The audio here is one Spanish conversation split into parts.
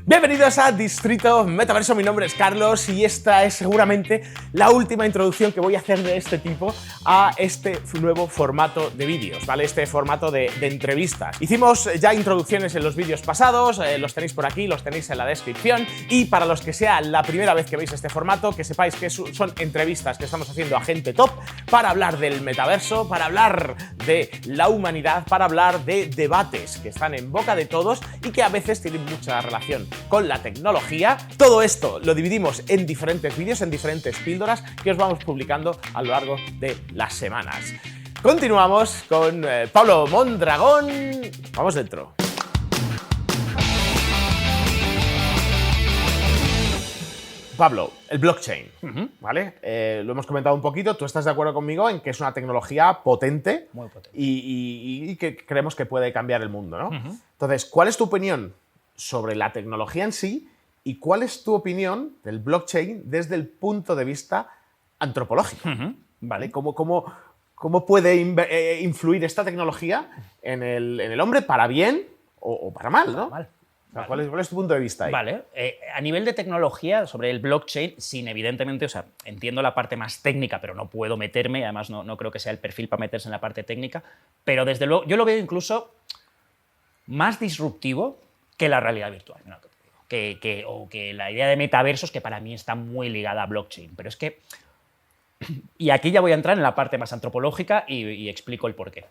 Bienvenidos a Distrito Metaverso, mi nombre es Carlos y esta es seguramente la última introducción que voy a hacer de este tipo a este nuevo formato de vídeos, ¿vale? Este formato de entrevistas. Hicimos ya introducciones en los vídeos pasados, los tenéis por aquí, los tenéis en la descripción, y para los que sea la primera vez que veis este formato, que sepáis que son entrevistas que estamos haciendo a gente top para hablar del metaverso, para hablar de la humanidad, para hablar de debates que están en boca de todos y que a veces tienen mucha relación con la tecnología. Todo esto lo dividimos en diferentes vídeos, en diferentes píldoras que os vamos publicando a lo largo de las semanas. Continuamos con Pablo Mondragón. Vamos dentro. Pablo, el blockchain, ¿vale? Lo hemos comentado un poquito. ¿Tú estás de acuerdo conmigo en que es una tecnología potente? Muy potente. Y que creemos que puede cambiar el mundo, ¿no? Entonces, ¿cuál es tu opinión sobre la tecnología en sí y cuál es tu opinión del blockchain desde el punto de vista antropológico? ¿Vale? ¿Cómo puede influir esta tecnología en el hombre para bien o para mal, ¿no? Mal. O sea, ¿cuál es tu punto de vista ahí? Vale, a nivel de tecnología, sobre el blockchain, sin evidentemente, o sea, entiendo la parte más técnica, pero no puedo meterme, además no creo que sea el perfil para meterse en la parte técnica, pero desde luego yo lo veo incluso más disruptivo que la realidad virtual, ¿no? que la idea de metaversos, que para mí está muy ligada a blockchain, pero es que, y aquí ya voy a entrar en la parte más antropológica y explico el porqué.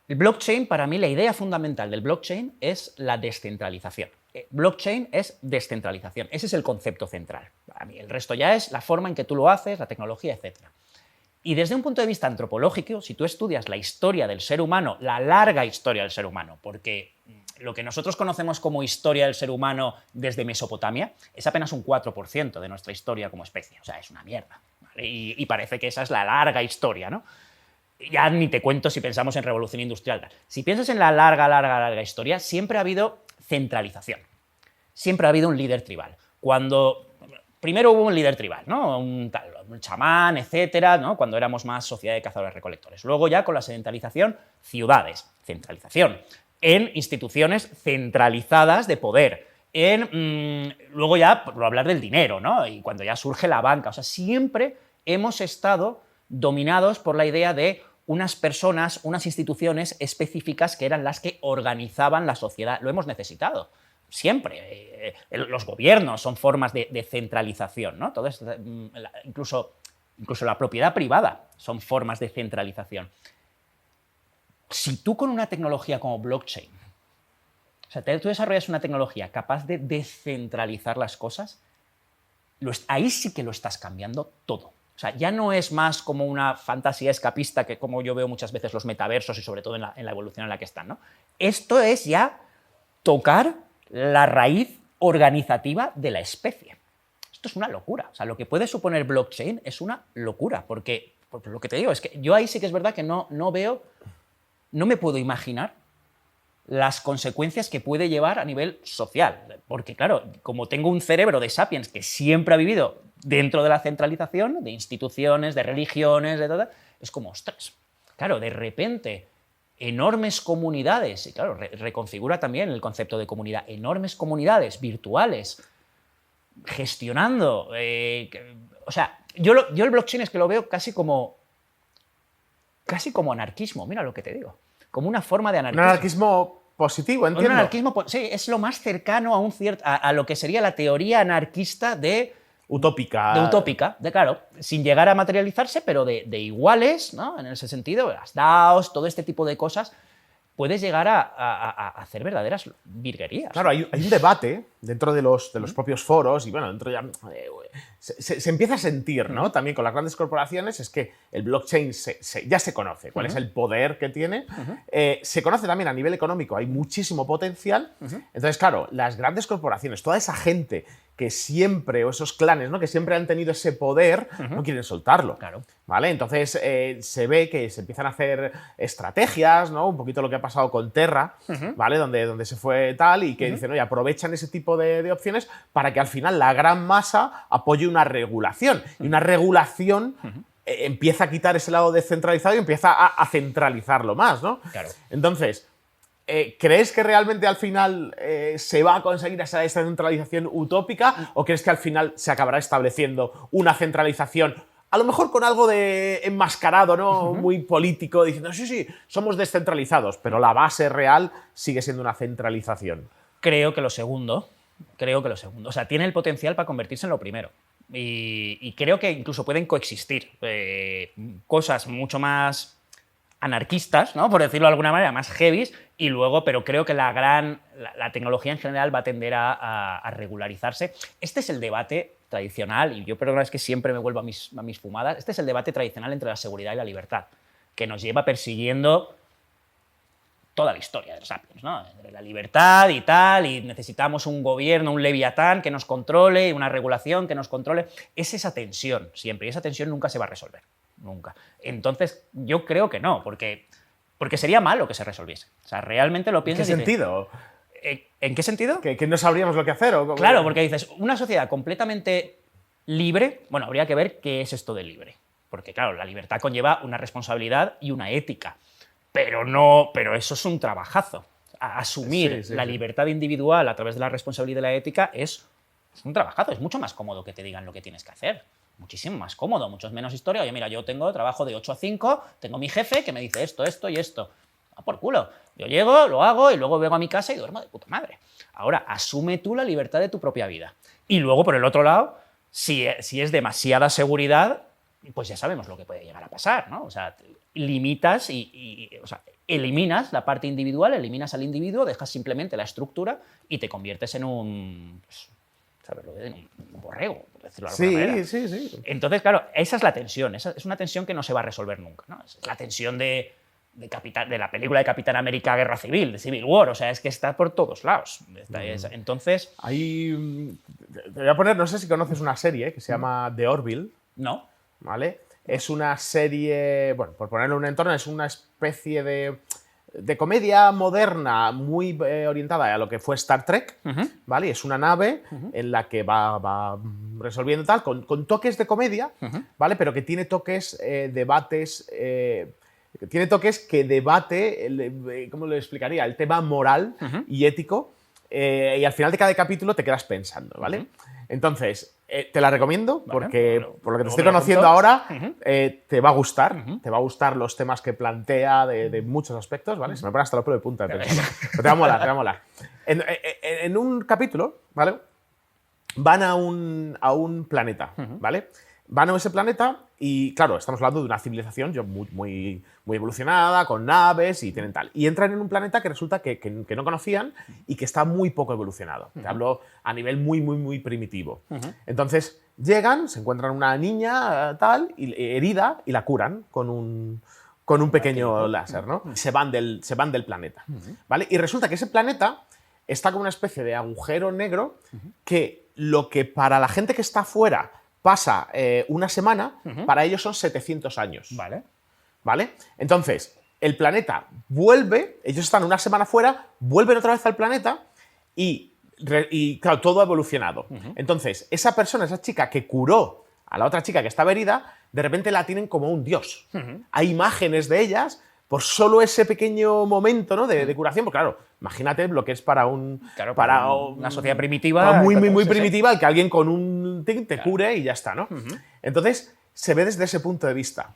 El blockchain, para mí, la idea fundamental del blockchain es la descentralización. Blockchain es descentralización. Ese es el concepto central. Para mí, el resto ya es la forma en que tú lo haces, la tecnología, etc. Y desde un punto de vista antropológico, si tú estudias la historia del ser humano, la larga historia del ser humano, porque lo que nosotros conocemos como historia del ser humano desde Mesopotamia es apenas un 4% de nuestra historia como especie. O sea, es una mierda, ¿vale? Y parece que esa es la larga historia, ¿no? Ya ni te cuento si pensamos en revolución industrial. Si piensas en la larga historia, siempre ha habido centralización. Siempre ha habido un líder tribal. Primero hubo un líder tribal, ¿no? Un chamán, etcétera, ¿no? Cuando éramos más sociedad de cazadores-recolectores. Luego ya con la sedentarización, ciudades, centralización. En instituciones centralizadas de poder. Luego ya, por hablar del dinero, ¿no? Y cuando ya surge la banca. O sea, siempre hemos estado dominados por la idea de unas personas, unas instituciones específicas que eran las que organizaban la sociedad. Lo hemos necesitado, siempre. Los gobiernos son formas de centralización, ¿no? Todo esto, incluso la propiedad privada son formas de centralización. Si tú con una tecnología como blockchain, o sea, tú desarrollas una tecnología capaz de descentralizar las cosas, ahí sí que lo estás cambiando todo. O sea, ya no es más como una fantasía escapista que como yo veo muchas veces los metaversos y sobre todo en la evolución en la que están, ¿no? Esto es ya tocar la raíz organizativa de la especie. Esto es una locura. O sea, lo que puede suponer blockchain es una locura, porque lo que te digo es que yo ahí sí que es verdad que no me puedo imaginar las consecuencias que puede llevar a nivel social. Porque, claro, como tengo un cerebro de sapiens que siempre ha vivido dentro de la centralización, de instituciones, de religiones, de todo, es como, ostras, claro, de repente, enormes comunidades, y claro, reconfigura también el concepto de comunidad, enormes comunidades virtuales, gestionando, o sea, yo el blockchain es que lo veo casi como anarquismo, mira lo que te digo, como una forma de anarquismo. Un anarquismo positivo, entiendo. Un anarquismo, sí, es lo más cercano a lo que sería la teoría anarquista utópica, claro, sin llegar a materializarse, pero de iguales, ¿no? En ese sentido, las DAOs, todo este tipo de cosas, puedes llegar a hacer verdaderas virguerías. Claro, hay un debate dentro de los propios foros y bueno, dentro ya se empieza a sentir, ¿no? También con las grandes corporaciones es que el blockchain ya se conoce, cuál es el poder que tiene. Se conoce también a nivel económico, hay muchísimo potencial. Entonces, claro, las grandes corporaciones, toda esa gente que siempre, o esos clanes, ¿no? Que siempre han tenido ese poder, no quieren soltarlo. Claro. ¿Vale? Entonces se ve que se empiezan a hacer estrategias, ¿no? Un poquito lo que ha pasado con Terra, ¿vale? Donde se fue tal y que dicen, oye, aprovechan ese tipo de opciones para que al final la gran masa apoye una regulación. Y una regulación empieza a quitar ese lado descentralizado y empieza a centralizarlo más, ¿no? Claro. Entonces, ¿crees que realmente al final se va a conseguir esa descentralización utópica o crees que al final se acabará estableciendo una centralización, a lo mejor con algo de enmascarado, ¿no? Muy político, diciendo, sí, somos descentralizados, pero la base real sigue siendo una centralización? Creo que lo segundo. O sea, tiene el potencial para convertirse en lo primero. Y creo que incluso pueden coexistir cosas mucho más anarquistas, ¿no? Por decirlo de alguna manera, más heavies, y luego, pero creo que la tecnología en general va a tender a regularizarse. Este es el debate tradicional, y yo perdona, es que siempre me vuelvo a mis fumadas, este es el debate tradicional entre la seguridad y la libertad, que nos lleva persiguiendo toda la historia de los Sapiens, ¿no? La libertad y tal, y necesitamos un gobierno, un leviatán que nos controle, y una regulación que nos controle. Es esa tensión siempre, y esa tensión nunca se va a resolver, nunca. Entonces, yo creo que no, porque sería malo que se resolviese. O sea, realmente lo piensas. ¿En qué sentido? ¿En qué sentido? ¿Que no sabríamos lo que hacer? ¿O cómo? Claro, porque dices, una sociedad completamente libre, bueno, habría que ver qué es esto de libre. Porque, claro, la libertad conlleva una responsabilidad y una ética. Pero eso es un trabajazo. Asumir la libertad individual a través de la responsabilidad y la ética es un trabajazo. Es mucho más cómodo que te digan lo que tienes que hacer. Muchísimo más cómodo, mucho menos historia. Oye, mira, yo trabajo de 8 a 5, tengo mi jefe que me dice esto, esto y esto. ¡Ah, por culo! Yo llego, lo hago y luego vengo a mi casa y duermo de puta madre. Ahora, asume tú la libertad de tu propia vida. Y luego, por el otro lado, si es demasiada seguridad, pues ya sabemos lo que puede llegar a pasar, ¿no? O sea, limitas o sea, eliminas la parte individual, eliminas al individuo, dejas simplemente la estructura y te conviertes en un... Pues, ¿sabes? En un borrego, por decirlo de alguna manera. Sí. Entonces, claro, esa es la tensión. Esa es una tensión que no se va a resolver nunca, ¿no? Es la tensión de la película de Capitán América Guerra Civil, de Civil War. O sea, es que está por todos lados. Entonces... Ahí te voy a poner, no sé si conoces una serie que se llama The Orville. No. ¿Vale? Es una serie, bueno, por ponerlo en un entorno, es una especie de comedia moderna muy orientada a lo que fue Star Trek, ¿vale? Es una nave en la que va resolviendo tal, con toques de comedia, ¿vale? Pero que tiene toques debates... tiene toques que debate, ¿cómo lo explicaría? El tema moral y ético, y al final de cada capítulo te quedas pensando, ¿vale? Entonces, te la recomiendo porque, por lo que te estoy conociendo ahora, te va a gustar. Te va a gustar los temas que plantea de muchos aspectos, ¿vale? Se me pone hasta los pelos de punta de pensarlo. Pero te va a molar, te va a molar. En un capítulo, ¿vale? Van a un planeta, ¿vale? Van a ese planeta y, claro, estamos hablando de una civilización muy evolucionada, con naves y tienen tal. Y entran en un planeta que resulta que no conocían y que está muy poco evolucionado. Te hablo a nivel muy primitivo. Entonces, llegan, se encuentran una niña tal, herida, y la curan con un pequeño láser, ¿no? Se van del planeta, ¿vale? Y resulta que ese planeta está como una especie de agujero negro que lo que para la gente que está fuera pasa una semana, para ellos son 700 años. ¿Vale? Entonces, el planeta vuelve, ellos están una semana fuera, vuelven otra vez al planeta y claro, todo ha evolucionado. Entonces, esa persona, esa chica que curó a la otra chica que estaba herida, de repente la tienen como un dios. Hay imágenes de ellas por solo ese pequeño momento, ¿no? de curación, porque claro, imagínate lo que es para una sociedad primitiva. Muy primitiva, el que alguien con un tic te cure y ya está, ¿no? Entonces, se ve desde ese punto de vista.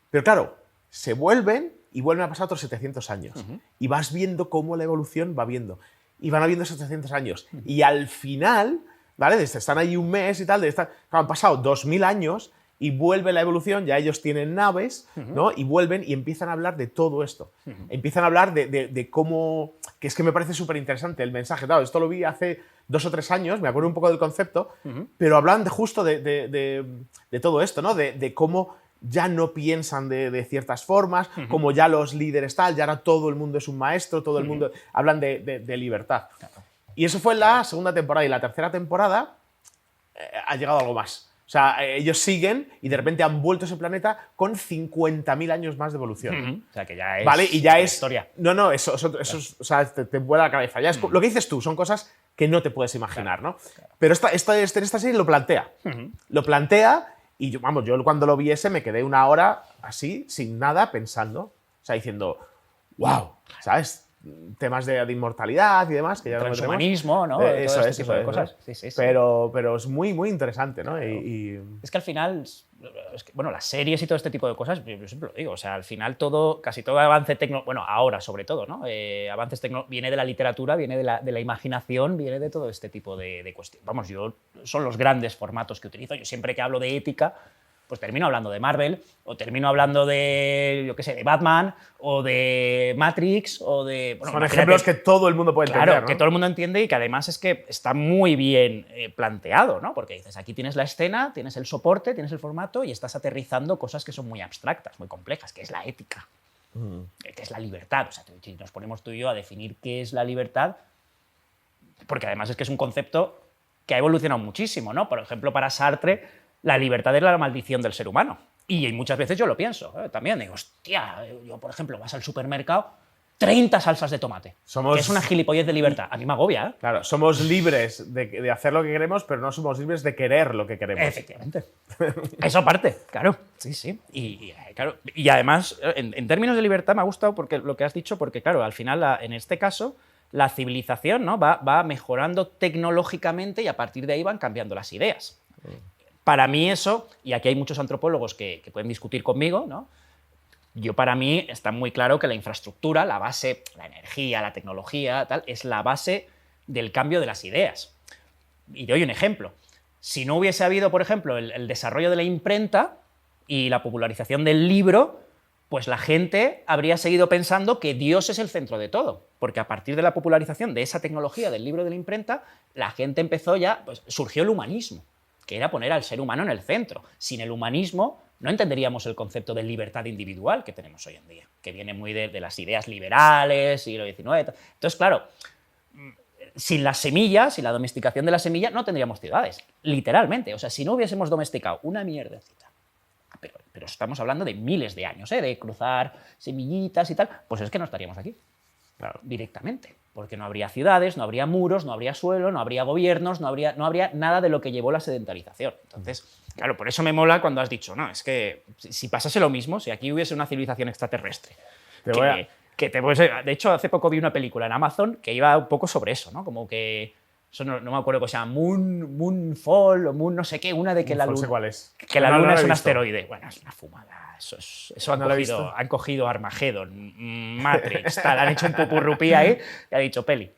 Pero claro, se vuelven y vuelven a pasar otros 700 años. Y vas viendo cómo la evolución va viendo. Y van habiendo 700 años. Y al final, ¿vale? Están ahí un mes y tal, han pasado 2000 años y vuelve la evolución, ya ellos tienen naves, ¿no? Y vuelven y empiezan a hablar de todo esto. Empiezan a hablar de cómo... Que es que me parece súper interesante el mensaje. Claro, esto lo vi hace 2 o 3 años, me acuerdo un poco del concepto, pero hablan justo de todo esto, ¿no? De cómo ya no piensan de ciertas formas, como ya los líderes tal, ya ahora todo el mundo es un maestro, todo el mundo... Hablan de libertad. Y eso fue en la segunda temporada. Y la tercera temporada ha llegado algo más. O sea, ellos siguen y de repente han vuelto a ese planeta con 50.000 años más de evolución. O sea, que ya es... ¿Vale? Y ya es... historia. No, eso o sea, te vuela la cabeza. Ya es, lo que dices tú, son cosas que no te puedes imaginar, ¿no? Pero esta serie lo plantea. Lo plantea y yo cuando lo vi me quedé una hora así, sin nada, pensando. O sea, diciendo, wow, ¿sabes? temas de inmortalidad y demás, que ya no metemos. Transhumanismo, ¿no? Eso Todo es, este tipo de cosas. Sí. Pero es muy, muy interesante, ¿no? Claro. Y Es que al final, bueno, las series y todo este tipo de cosas, yo siempre lo digo, o sea, al final casi todo avance tecnológico, bueno, ahora sobre todo, ¿no? Avances viene de la literatura, viene de la imaginación, viene de todo este tipo de cuestiones. Vamos, son los grandes formatos que utilizo. Yo siempre que hablo de ética, pues termino hablando de Marvel, o termino hablando de, yo qué sé, de Batman, o de Matrix, o de... Bueno, son ejemplos que todo el mundo puede entender, claro, ¿no? que todo el mundo entiende y que además es que está muy bien planteado, ¿no? Porque dices, aquí tienes la escena, tienes el soporte, tienes el formato y estás aterrizando cosas que son muy abstractas, muy complejas, que es la ética, que es la libertad. O sea, si nos ponemos tú y yo a definir qué es la libertad, porque además es que es un concepto que ha evolucionado muchísimo, ¿no? Por ejemplo, para Sartre, la libertad es la maldición del ser humano. Y muchas veces yo lo pienso, también. Digo, hostia, yo, por ejemplo, vas al supermercado, 30 salsas de tomate. Que es una gilipollez de libertad. A mí me agobia, ¿eh? Claro, somos libres de hacer lo que queremos, pero no somos libres de querer lo que queremos. Efectivamente. Eso aparte, claro. Sí. Claro. Y además, en términos de libertad me ha gustado porque lo que has dicho, porque claro, al final, en este caso, la civilización, ¿no? va mejorando tecnológicamente y a partir de ahí van cambiando las ideas. Para mí eso, y aquí hay muchos antropólogos que pueden discutir conmigo, ¿no? Para mí está muy claro que la infraestructura, la base, la energía, la tecnología, tal, es la base del cambio de las ideas. Y te doy un ejemplo. Si no hubiese habido, por ejemplo, el desarrollo de la imprenta y la popularización del libro, pues la gente habría seguido pensando que Dios es el centro de todo. Porque a partir de la popularización de esa tecnología, del libro, de la imprenta, la gente empezó ya, pues surgió el humanismo, que era poner al ser humano en el centro. Sin el humanismo no entenderíamos el concepto de libertad individual que tenemos hoy en día, que viene muy de las ideas liberales, siglo XIX. Entonces, claro, sin las semillas, sin la domesticación de la semilla, no tendríamos ciudades, literalmente. O sea, si no hubiésemos domesticado una mierdecita, pero estamos hablando de miles de años, de cruzar semillitas y tal, pues es que no estaríamos aquí. Claro, directamente, porque no habría ciudades, no habría muros, no habría suelo, no habría gobiernos, no habría nada de lo que llevó la sedentarización. Entonces, claro, por eso me mola cuando has dicho, no, es que si pasase lo mismo, si aquí hubiese una civilización extraterrestre, de hecho, hace poco vi una película en Amazon que iba un poco sobre eso, ¿no? Como que, eso no me acuerdo cómo se llama, Moonfall o Moon no sé qué, una de que la luna, cuál es. que la luna es un asteroide. Bueno, es una fumada. Eso han cogido Armageddon, Matrix, tal, han hecho un pupurrupí ahí y ha dicho peli.